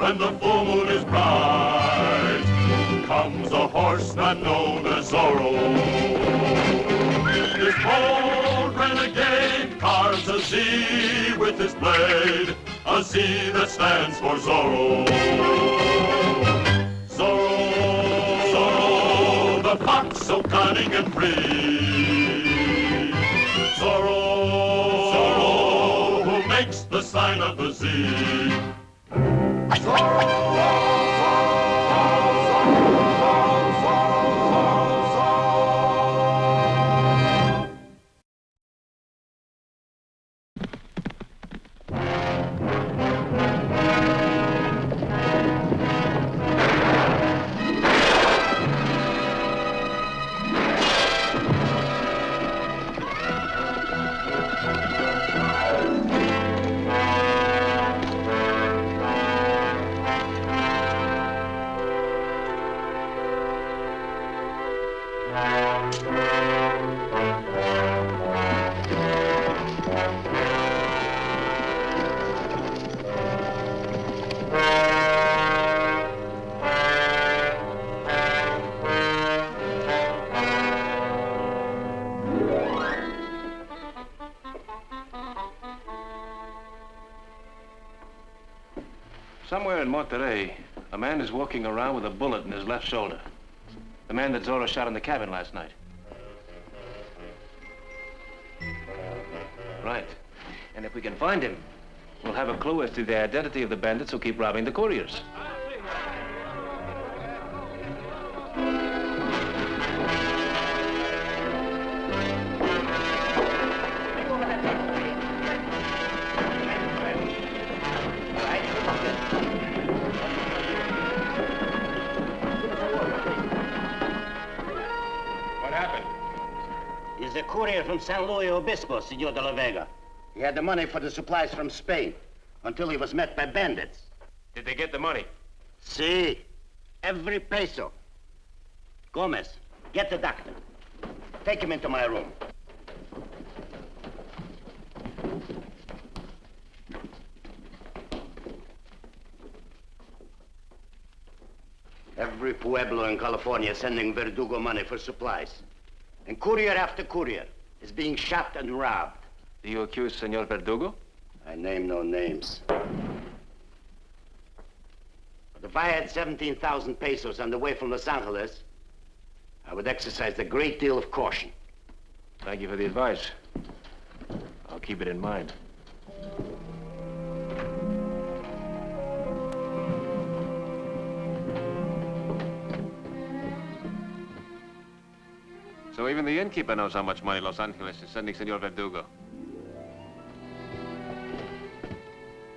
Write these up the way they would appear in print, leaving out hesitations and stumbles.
when the full moon is bright, comes a horseman known as Zorro. This bold renegade carves a Z with his blade, a Z that stands for Zorro. Zorro, Zorro, the fox so cunning and free. Zorro, Zorro, who makes the sign of the Z. Zorro! Somewhere in Monterey, a man is walking around with a bullet in his left shoulder. The man that Zorro shot in the cabin last night. Right. And if we can find him, we'll have a clue as to the identity of the bandits who keep robbing the couriers. He's a courier from San Luis Obispo, Senor de la Vega. He had the money for the supplies from Spain until he was met by bandits. Did they get the money? Si. Every peso. Gomez, get the doctor. Take him into my room. Every pueblo in California is sending Verdugo money for supplies. And courier after courier is being shot and robbed. Do you accuse Senor Verdugo? I name no names. But if I had 17,000 pesos on the way from Los Angeles, I would exercise a great deal of caution. Thank you for the advice. I'll keep it in mind. So even the innkeeper knows how much money Los Angeles is sending Senor Verdugo.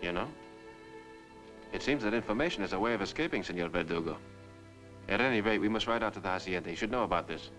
You know? It seems that information is a way of escaping Senor Verdugo. At any rate, we must ride out to the hacienda. He should know about this.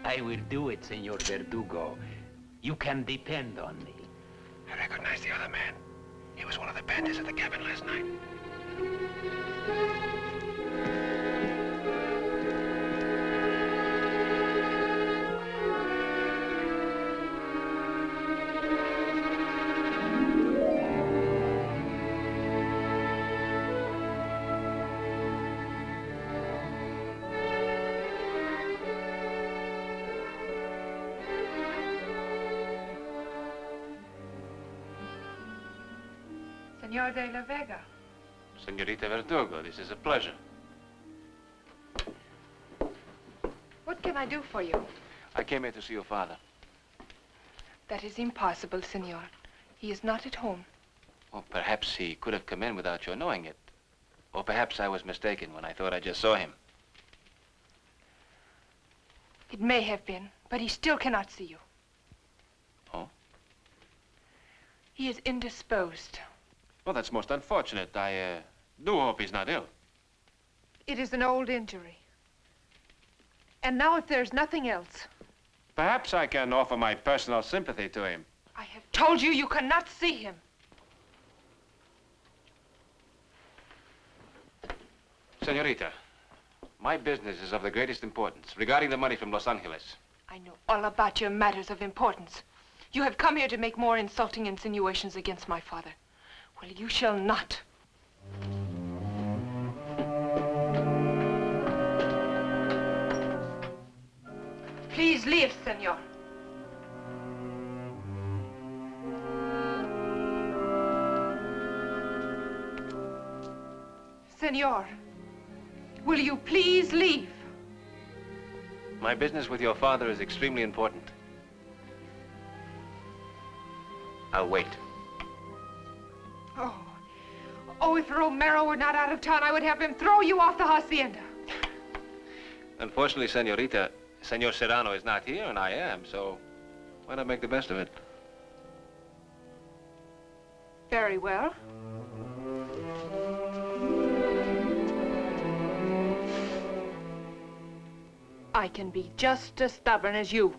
I will do it, Senor Verdugo. You can depend on me. I recognize the other man. He was one of the bandits at the cabin last night. Senor de la Vega. Senorita Verdugo, this is a pleasure. What can I do for you? I came here to see your father. That is impossible, senor. He is not at home. Well, perhaps he could have come in without your knowing it. Or perhaps I was mistaken when I thought I just saw him. It may have been, but he still cannot see you. Oh? He is indisposed. Well, that's most unfortunate. I do hope he's not ill. It is an old injury. And now if there's nothing else, Perhaps I can offer my personal sympathy to him. I have told you you cannot see him. Senorita, my business is of the greatest importance regarding the money from Los Angeles. I know all about your matters of importance. You have come here to make more insulting insinuations against my father. Well, you shall not. Please leave, senor. Senor, will you please leave? My business with your father is extremely important. I'll wait. Oh, if Romero were not out of town, I would have him throw you off the hacienda. Unfortunately, Senorita, Senor Serrano is not here, and I am, so why not make the best of it? Very well. I can be just as stubborn as you.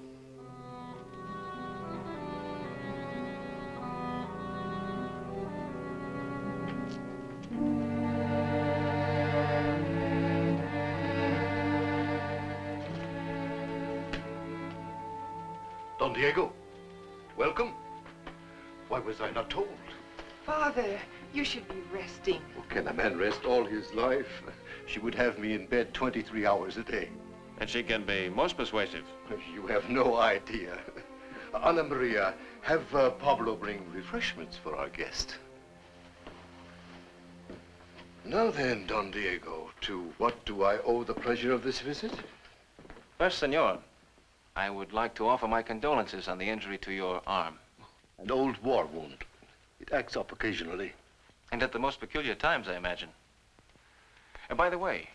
Don Diego, welcome. Why was I not told? Father, you should be resting. Can a man rest all his life? She would have me in bed 23 hours a day. And she can be most persuasive. You have no idea. Ana Maria, have Pablo bring refreshments for our guest. Now then, Don Diego, to what do I owe the pleasure of this visit? First, Senor, I would like to offer my condolences on the injury to your arm. An old war wound. It acts up occasionally. And at the most peculiar times, I imagine. And by the way,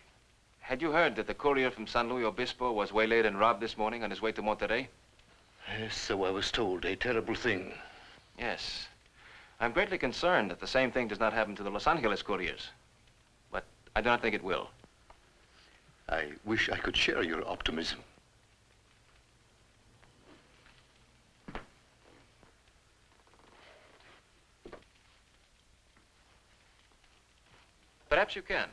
had you heard that the courier from San Luis Obispo was waylaid and robbed this morning on his way to Monterrey? Yes, so I was told. A terrible thing. Yes. I'm greatly concerned that the same thing does not happen to the Los Angeles couriers. But I do not think it will. I wish I could share your optimism. Perhaps you can.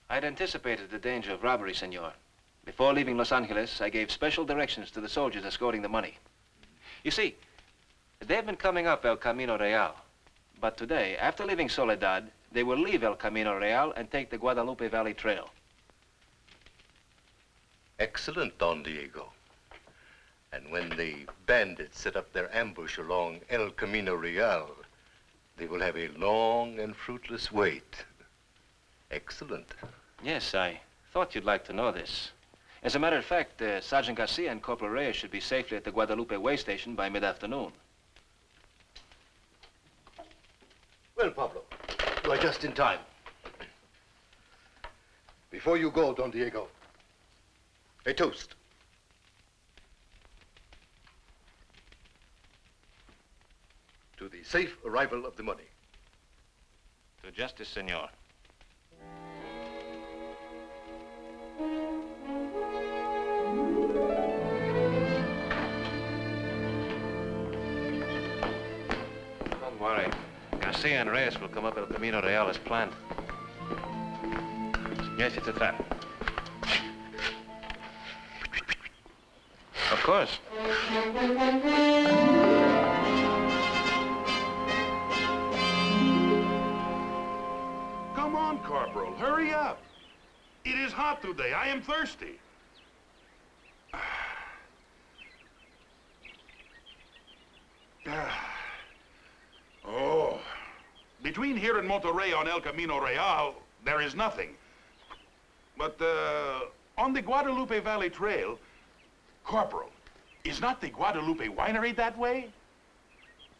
I'd anticipated the danger of robbery, Senor. Before leaving Los Angeles, I gave special directions to the soldiers escorting the money. You see, they've been coming up El Camino Real. But today, after leaving Soledad, they will leave El Camino Real and take the Guadalupe Valley Trail. Excellent, Don Diego. And when the bandits set up their ambush along El Camino Real, they will have a long and fruitless wait. Excellent. Yes, I thought you'd like to know this. As a matter of fact, Sergeant Garcia and Corporal Reyes should be safely at the Guadalupe way station by mid-afternoon. Well, Pablo, you are just in time. Before you go, Don Diego, a toast. To the safe arrival of the money. To justice, Senor. Don't worry. Garcia and Reyes will come up El Camino Real as planned. Yes, it's a trap. Of course. Come on, Corporal, hurry up. It is hot today. I am thirsty. Oh, between here and Monterrey on El Camino Real, there is nothing. But on the Guadalupe Valley Trail, Corporal, is not the Guadalupe winery that way?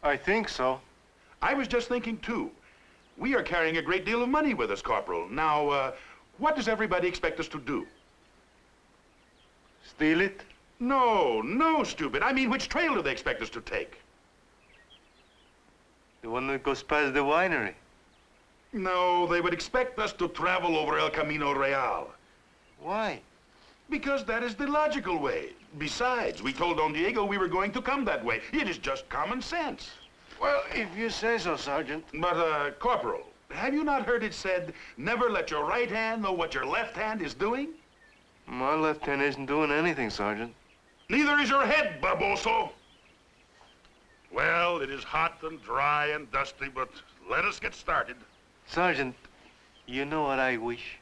I think so. I was just thinking, too. We are carrying a great deal of money with us, Corporal. Now, what does everybody expect us to do? Steal it? No, stupid. I mean, which trail do they expect us to take? The one that goes past the winery. No, they would expect us to travel over El Camino Real. Why? Because that is the logical way. Besides, we told Don Diego we were going to come that way. It is just common sense. Well, if you say so, Sergeant. But, Corporal, have you not heard it said, never let your right hand know what your left hand is doing? My left hand isn't doing anything, Sergeant. Neither is your head, Barboso. Well, it is hot and dry and dusty, but let us get started. Sergeant, you know what I wish?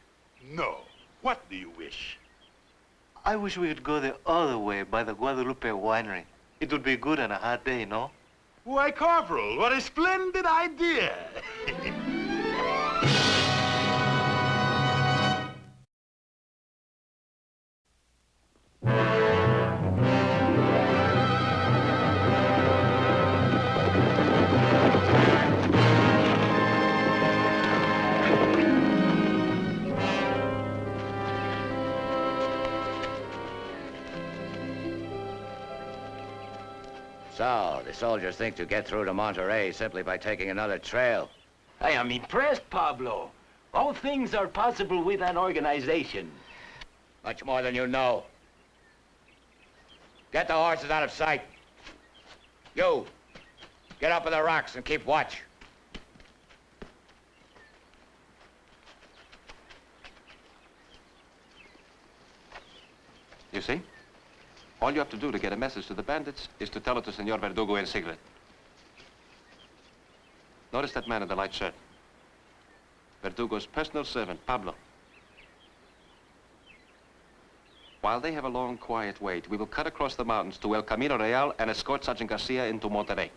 No. What do you wish? I wish we could go the other way by the Guadalupe winery. It would be good on a hot day, no? Why, Corporal, what a splendid idea. So, the soldiers think to get through to Monterey simply by taking another trail. I am impressed, Pablo. All things are possible with an organization. Much more than you know. Get the horses out of sight. You, get up on the rocks and keep watch. You see? All you have to do to get a message to the bandits is to tell it to Senor Verdugo in secret. Notice that man in the light shirt. Verdugo's personal servant, Pablo. While they have a long, quiet wait, we will cut across the mountains to El Camino Real and escort Sergeant Garcia into Monterrey.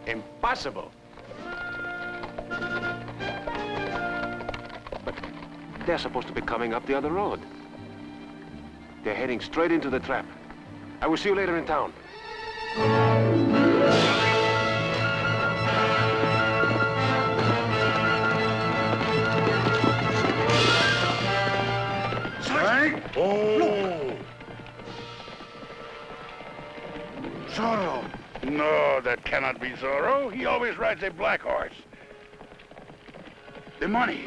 Impossible. But they're supposed to be coming up the other road. They're heading straight into the trap. I will see you later in town. Oh! Zorro! No, that cannot be Zorro. He always rides a black horse. The money.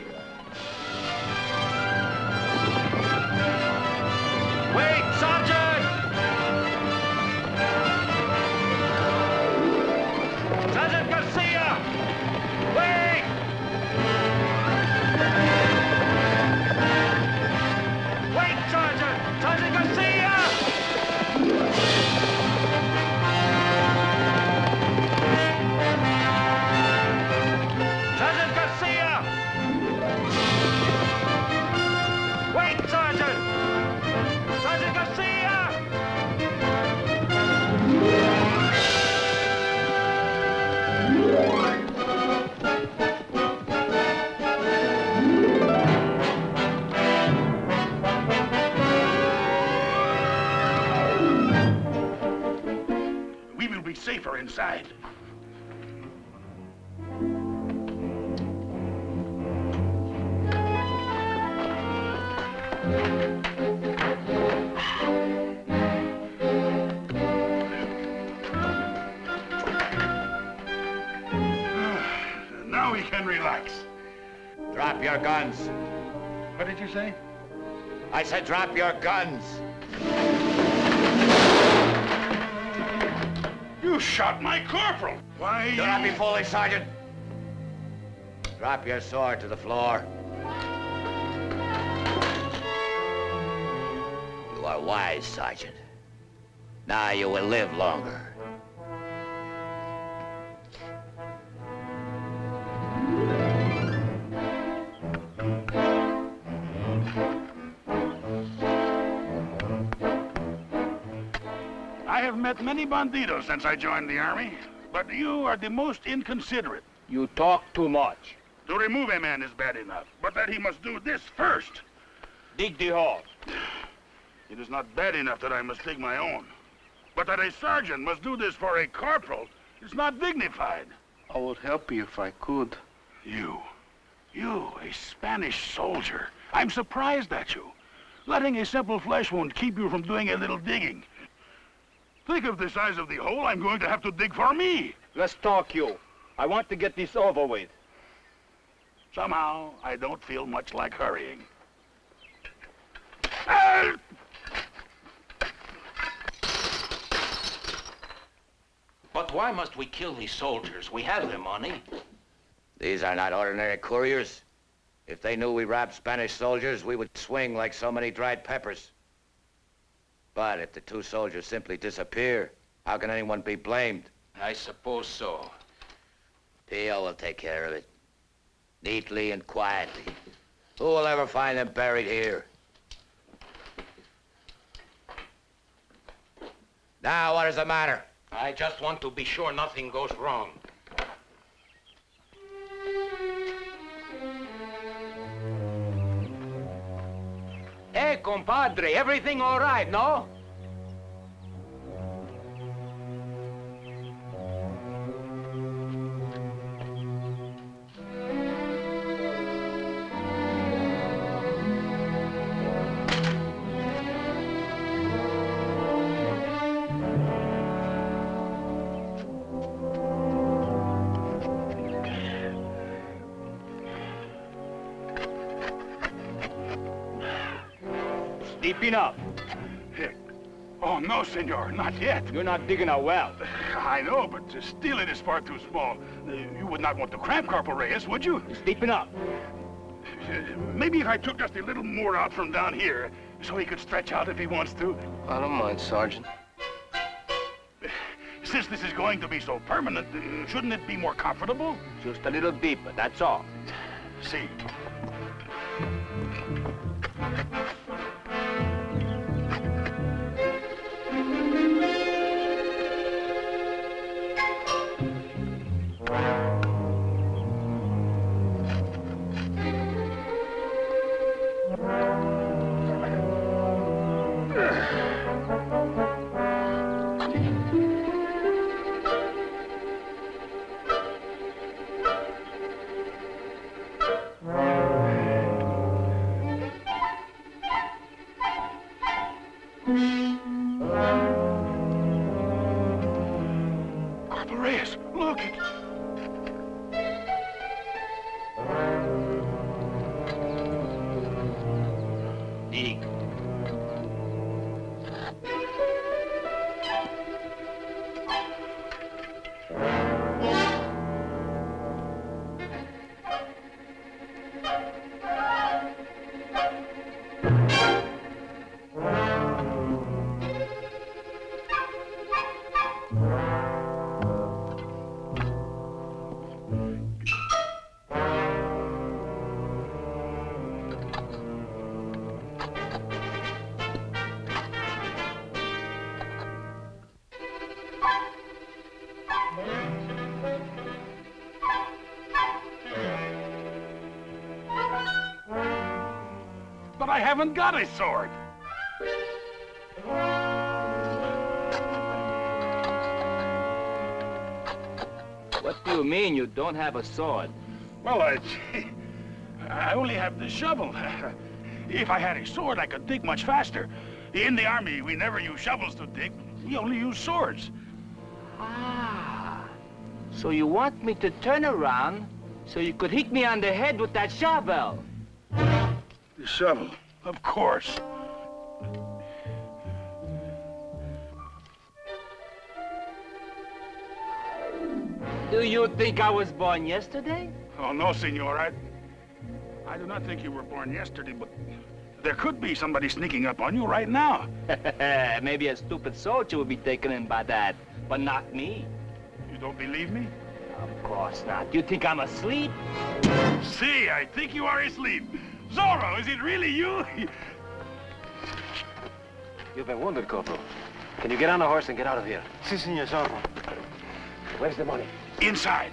Wait, Sergeant! Sergeant Garcia! Wait! Wait, Sergeant! Sergeant Garcia! Sergeant Garcia! Wait, Sergeant! Sergeant Garcia! We will be safer inside. Now we can relax. Drop your guns. What did you say? I said drop your guns. You shot my corporal. Why, Do not be foolish, Sergeant. Drop your sword to the floor. You are wise, Sergeant. Now you will live longer. I have met many bandidos since I joined the army, but you are the most inconsiderate. You talk too much. To remove a man is bad enough, but that he must do this first. Dig the hole. It is not bad enough that I must dig my own. But that a sergeant must do this for a corporal is not dignified. I would help you if I could. You, a Spanish soldier. I'm surprised at you. Letting a simple flesh wound keep you from doing a little digging. Think of the size of the hole I'm going to have to dig for me. Let's talk, you. I want to get this over with. Somehow, I don't feel much like hurrying. But why must we kill these soldiers? We have their money. These are not ordinary couriers. If they knew we robbed Spanish soldiers, we would swing like so many dried peppers. But if the two soldiers simply disappear, how can anyone be blamed? I suppose so. Pio will take care of it. Neatly and quietly. Who will ever find them buried here? Now, what is the matter? I just want to be sure nothing goes wrong. Hey, compadre, everything all right, no? Deep enough. Oh, no, senor, not yet. You're not digging a well. I know, but stealing is far too small. You would not want to cramp Corporal Reyes, would you? It's deep enough. Maybe if I took just a little more out from down here, so he could stretch out if he wants to. I don't mind, Sergeant. Since this is going to be so permanent, shouldn't it be more comfortable? Just a little deeper, that's all. See. Corporal Reyes, look! Dig. But I haven't got a sword. What do you mean you don't have a sword? Well, I only have the shovel. If I had a sword, I could dig much faster. In the army, we never use shovels to dig. We only use swords. Ah, so you want me to turn around so you could hit me on the head with that shovel? The shovel, of course. Do you think I was born yesterday? Oh, no, senor. I do not think you were born yesterday, but there could be somebody sneaking up on you right now. Maybe a stupid soldier would be taken in by that, but not me. You don't believe me? Of course not. You think I'm asleep? See, I think you are asleep. Zorro, is it really you? You've been wounded, Corporal. Can you get on a horse and get out of here? Si, Senor Zorro. Where's the money? Inside.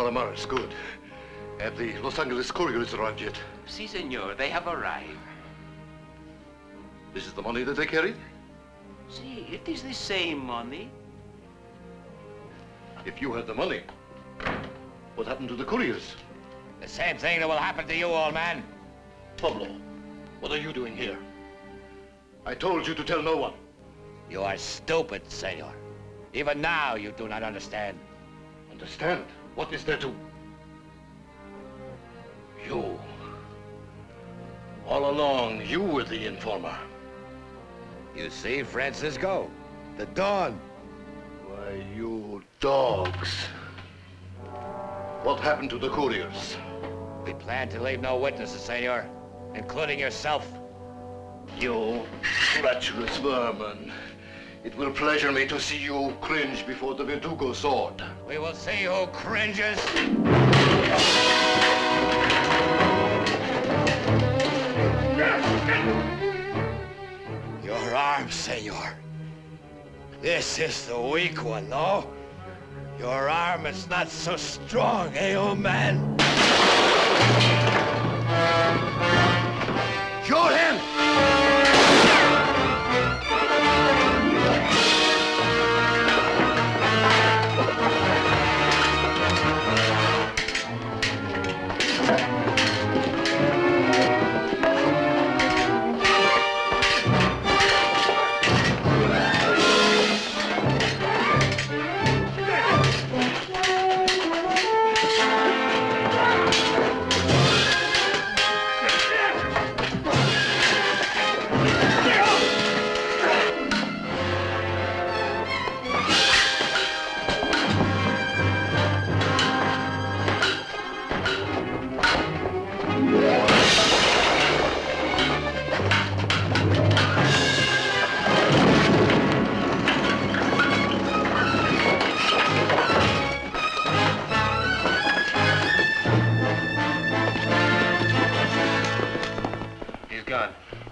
Palomares, good. Have the Los Angeles couriers arrived yet? Si, senor, they have arrived. This is the money that they carried? Si, it is the same money. If you had the money, what happened to the couriers? The same thing that will happen to you, old man. Pablo, what are you doing here? I told you to tell no one. You are stupid, senor. Even now, you do not understand. Understand? What is there to... You. All along, you were the informer. You see, Francisco? The Don. Why, you dogs. What happened to the couriers? We plan to leave no witnesses, senor, including yourself. You treacherous vermin. It will pleasure me to see you cringe before the Verdugo sword. We will see who cringes. Your arm, senor. This is the weak one, no? Your arm is not so strong, eh, old man? Shoot him!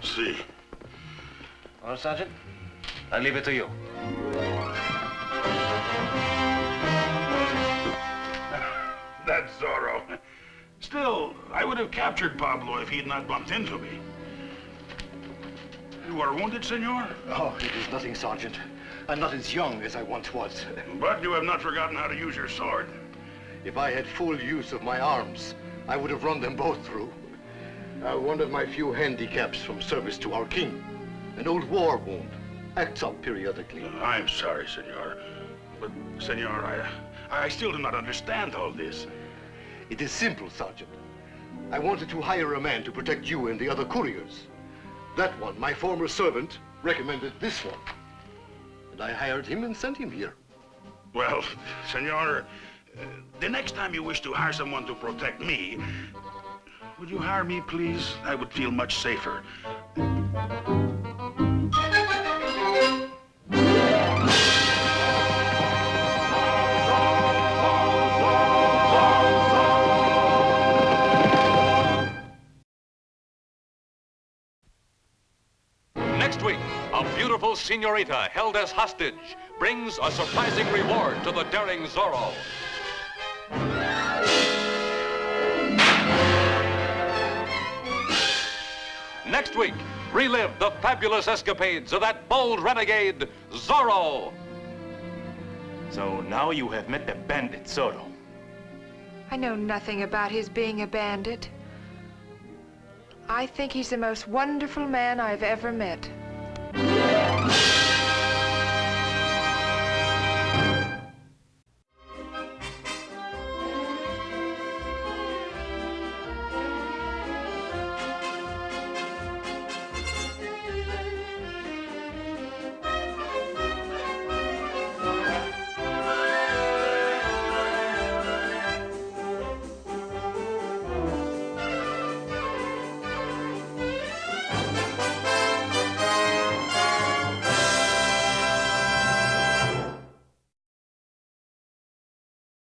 See. Well, Sergeant, I leave it to you. That's Zorro. Still, I would have captured Pablo if he had not bumped into me. You are wounded, senor? Oh, it is nothing, Sergeant. I'm not as young as I once was. But you have not forgotten how to use your sword. If I had full use of my arms, I would have run them both through. One of my few handicaps from service to our king. An old war wound. Acts up periodically. I'm sorry, senor. But, senor, I still do not understand all this. It is simple, Sergeant. I wanted to hire a man to protect you and the other couriers. That one, my former servant, recommended this one. And I hired him and sent him here. Well, senor, the next time you wish to hire someone to protect me, would you hire me, please? I would feel much safer. Next week, a beautiful senorita held as hostage brings a surprising reward to the daring Zorro. Next week, relive the fabulous escapades of that bold renegade, Zorro. So now you have met the bandit, Zorro. I know nothing about his being a bandit. I think he's the most wonderful man I've ever met.